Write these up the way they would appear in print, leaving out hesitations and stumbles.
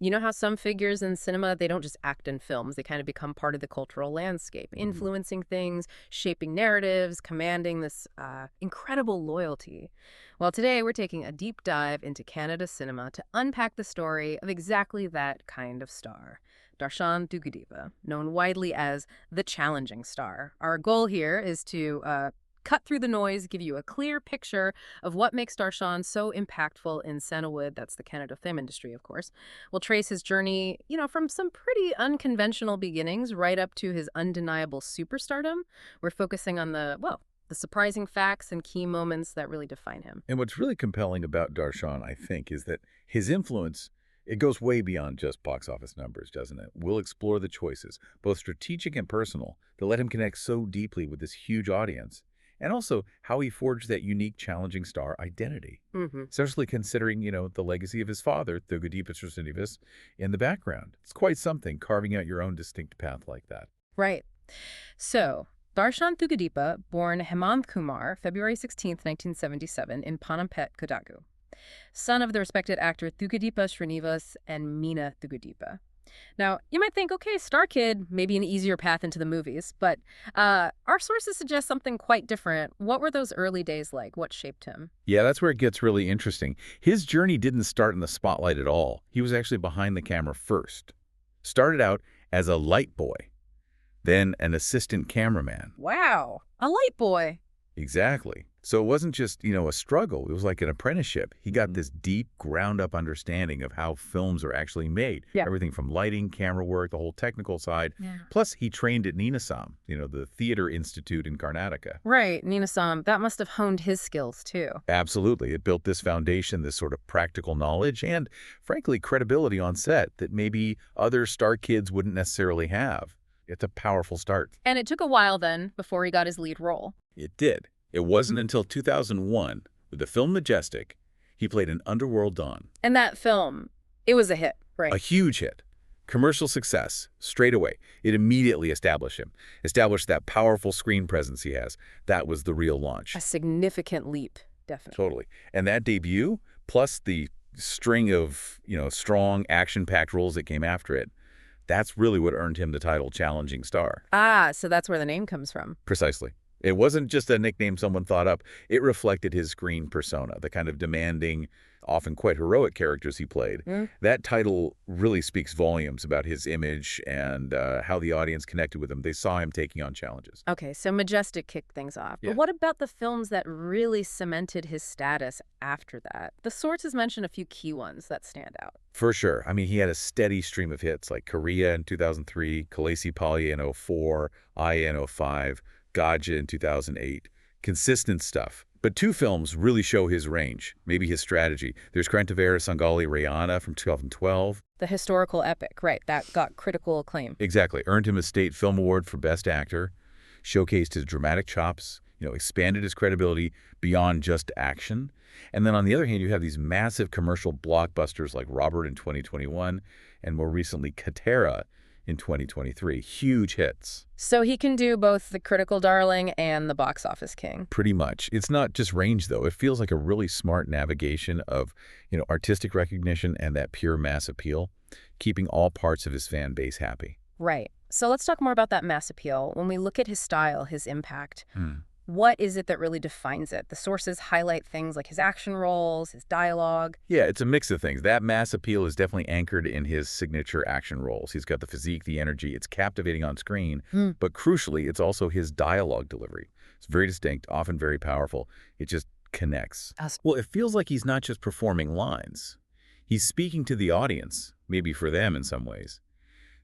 You know how some figures in cinema, they don't just act in films, they kind of become part of the cultural landscape, Mhm. influencing things, shaping narratives, commanding this incredible loyalty. Well, today we're taking a deep dive into Canada cinema to unpack the story of exactly that kind of star. Darshan Thoogudeepa, known widely as the challenging star. Our goal here is to cut through the noise, give you a clear picture of what makes Darshan so impactful in Sandalwood, that's the Canada film industry, of course. We'll trace his journey, from some pretty unconventional beginnings right up to his undeniable superstardom. We're focusing on the surprising facts and key moments that really define him. And what's really compelling about Darshan, I think, is that his influence, it goes way beyond just box office numbers, doesn't it? We'll explore the choices, both strategic and personal, that let him connect so deeply with this huge audience, and also how he forged that unique, challenging star identity. Hmm. Especially considering, the legacy of his father, Thoogudeepa in the background. It's quite something, carving out your own distinct path like that. Right. So, Darshan Thoogudeepa, born Hemant Kumar, February 16th, 1977, in Panampet, Kodagu. Son of the respected actor Thoogudeepa Srinivas and Meena Thoogudeepa. Now, you might think, okay, Star Kid, maybe an easier path into the movies, but our sources suggest something quite different. What were those early days like? What shaped him? Yeah, that's where it gets really interesting. His journey didn't start in the spotlight at all. He was actually behind the camera first. Started out as a light boy, then an assistant cameraman. Wow, a light boy. Exactly. So it wasn't just, a struggle. It was like an apprenticeship. He got Mhm. this deep, ground-up understanding of how films are actually made. Yeah. Everything from lighting, camera work, the whole technical side. Yeah. Plus, he trained at Ninasam, the theater institute in Karnataka. Right, Nina-san, that must have honed his skills too. Absolutely. It built this foundation, this sort of practical knowledge, and, frankly, credibility on set that maybe other star kids wouldn't necessarily have. It's a powerful start. And it took a while then before he got his lead role. It did. It wasn't until 2001, with the film Majestic, he played an underworld don. And that film, it was a hit, A right? huge hit. Commercial success, straight away. It immediately established him. Established that powerful screen presence he has. That was the real launch. A significant leap, definitely. Totally. And that debut, plus the string of, strong, action-packed roles that came after it, that's really what earned him the title Challenging Star. Ah, so that's where the name comes from. Precisely. It wasn't just a nickname someone thought up. It reflected his screen persona, the kind of demanding, often quite heroic characters he played. Mm. That title really speaks volumes about his image and how the audience connected with him. They saw him taking on challenges. Okay, so Majestic kicked things off. Yeah. But what about the films that really cemented his status after that? The sources mention a few key ones that stand out. For sure. I mean, he had a steady stream of hits like Korea in 2003, Kalesi Palya in '04, Aya in '05, Gaja in 2008. Consistent stuff. But two films really show his range, maybe his strategy. There's Krantavera Sangali Rayana from 2012. The historical epic, right, that got critical acclaim. Exactly. Earned him a State Film Award for Best Actor, showcased his dramatic chops, expanded his credibility beyond just action. And then on the other hand, you have these massive commercial blockbusters like Robert in 2021 and more recently Katera in 2023. Huge hits. So he can do both the critical darling and the box office king. Pretty much. It's not just range, though. It feels like a really smart navigation of, artistic recognition and that pure mass appeal, keeping all parts of his fan base happy. Right. So let's talk more about that mass appeal. When we look at his style, his impact, Hmm. what is it that really defines it? The sources highlight things like his action roles, his dialogue. Yeah, it's a mix of things. That mass appeal is definitely anchored in his signature action roles. He's got the physique, the energy. It's captivating on screen. Hmm. But crucially, it's also his dialogue delivery. It's very distinct, often very powerful. It just connects. Well, it feels like he's not just performing lines. He's speaking to the audience, maybe for them in some ways.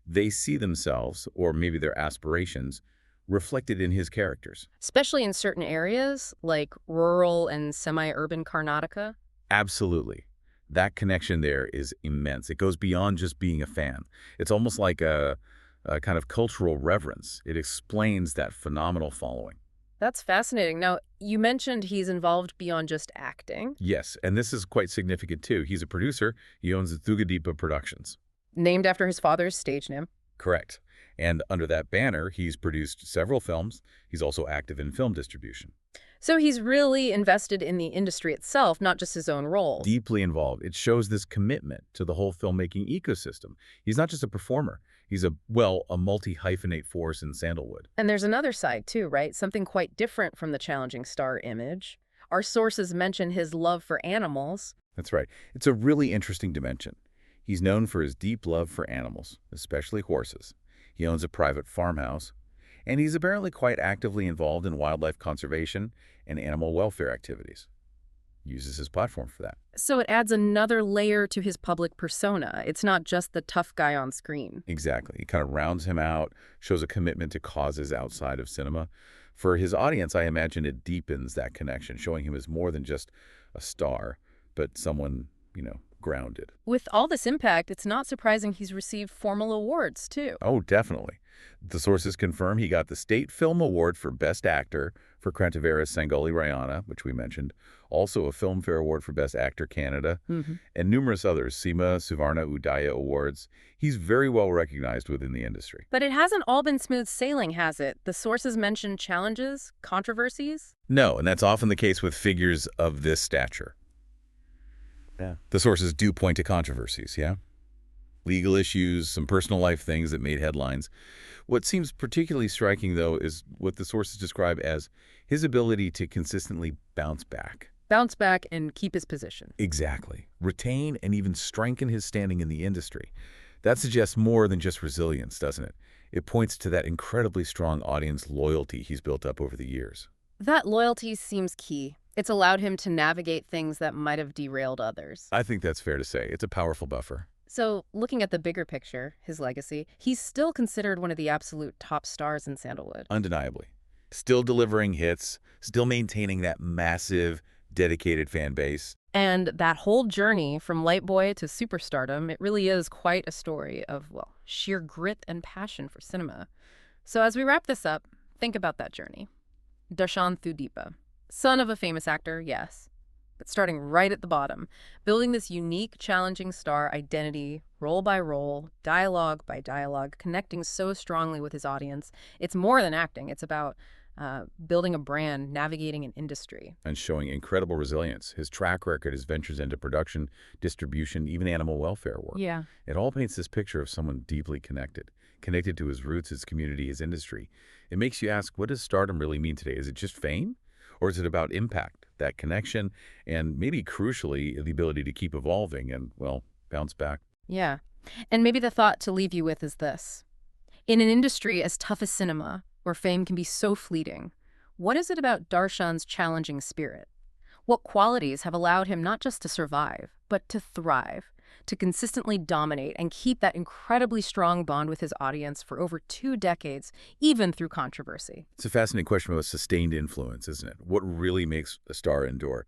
They see themselves, or maybe their aspirations, reflected in his characters. Especially in certain areas like rural and semi-urban Karnataka. Absolutely. That connection there is immense. It goes beyond just being a fan. It's almost like a kind of cultural reverence. It explains that phenomenal following. That's fascinating. Now, you mentioned he's involved beyond just acting. Yes, and this is quite significant too. He's a producer. He owns the Thoogudeepa Productions. Named after his father's stage name. Correct. And under that banner, he's produced several films. He's also active in film distribution. So he's really invested in the industry itself, not just his own roles. Deeply involved. It shows this commitment to the whole filmmaking ecosystem. He's not just a performer. He's a multi-hyphenate force in sandalwood. And there's another side too, right? Something quite different from the challenging star image. Our sources mention his love for animals. That's right. It's a really interesting dimension. He's known for his deep love for animals, especially horses. He owns a private farmhouse, and he's apparently quite actively involved in wildlife conservation and animal welfare activities. He uses his platform for that. So it adds another layer to his public persona. It's not just the tough guy on screen. Exactly. It kind of rounds him out, shows a commitment to causes outside of cinema. For his audience, I imagine it deepens that connection, showing him as more than just a star, but someone, grounded. With all this impact, it's not surprising he's received formal awards, too. Oh, definitely. The sources confirm he got the State Film Award for Best Actor for Krantavira's Sangoli Rayana, which we mentioned, also a Filmfare Award for Best Actor Canada, and numerous others, Sima Suvarna Udaya Awards. He's very well recognized within the industry. But it hasn't all been smooth sailing, has it? The sources mention challenges, controversies? No, and that's often the case with figures of this stature. Yeah. The sources do point to controversies, yeah? Legal issues, some personal life things that made headlines. What seems particularly striking, though, is what the sources describe as his ability to consistently bounce back. Bounce back and keep his position. Exactly. Retain and even strengthen his standing in the industry. That suggests more than just resilience, doesn't it? It points to that incredibly strong audience loyalty he's built up over the years. That loyalty seems key. It's allowed him to navigate things that might have derailed others. I think that's fair to say. It's a powerful buffer. So, looking at the bigger picture, his legacy, he's still considered one of the absolute top stars in Sandalwood. Undeniably. Still delivering hits, still maintaining that massive, dedicated fan base. And that whole journey from light boy to superstardom, it really is quite a story of, well, sheer grit and passion for cinema. So as we wrap this up, think about that journey. Darshan Thoogudeepa, son of a famous actor, yes, but starting right at the bottom, building this unique, challenging star identity, role by role, dialogue by dialogue, connecting so strongly with his audience. It's more than acting. It's about building a brand, navigating an industry. And showing incredible resilience. His track record, his ventures into production, distribution, even animal welfare work. Yeah. It all paints this picture of someone deeply connected to his roots, his community, his industry. It makes you ask, what does stardom really mean today? Is it just fame? Or is it about impact, that connection, and maybe crucially, the ability to keep evolving and, well, bounce back? Yeah. And maybe the thought to leave you with is this. In an industry as tough as cinema, where fame can be so fleeting, what is it about Darshan's challenging spirit? What qualities have allowed him not just to survive, but to thrive, to consistently dominate and keep that incredibly strong bond with his audience for over 2 decades, even through controversy? It's a fascinating question about sustained influence, isn't it? What really makes a star endure?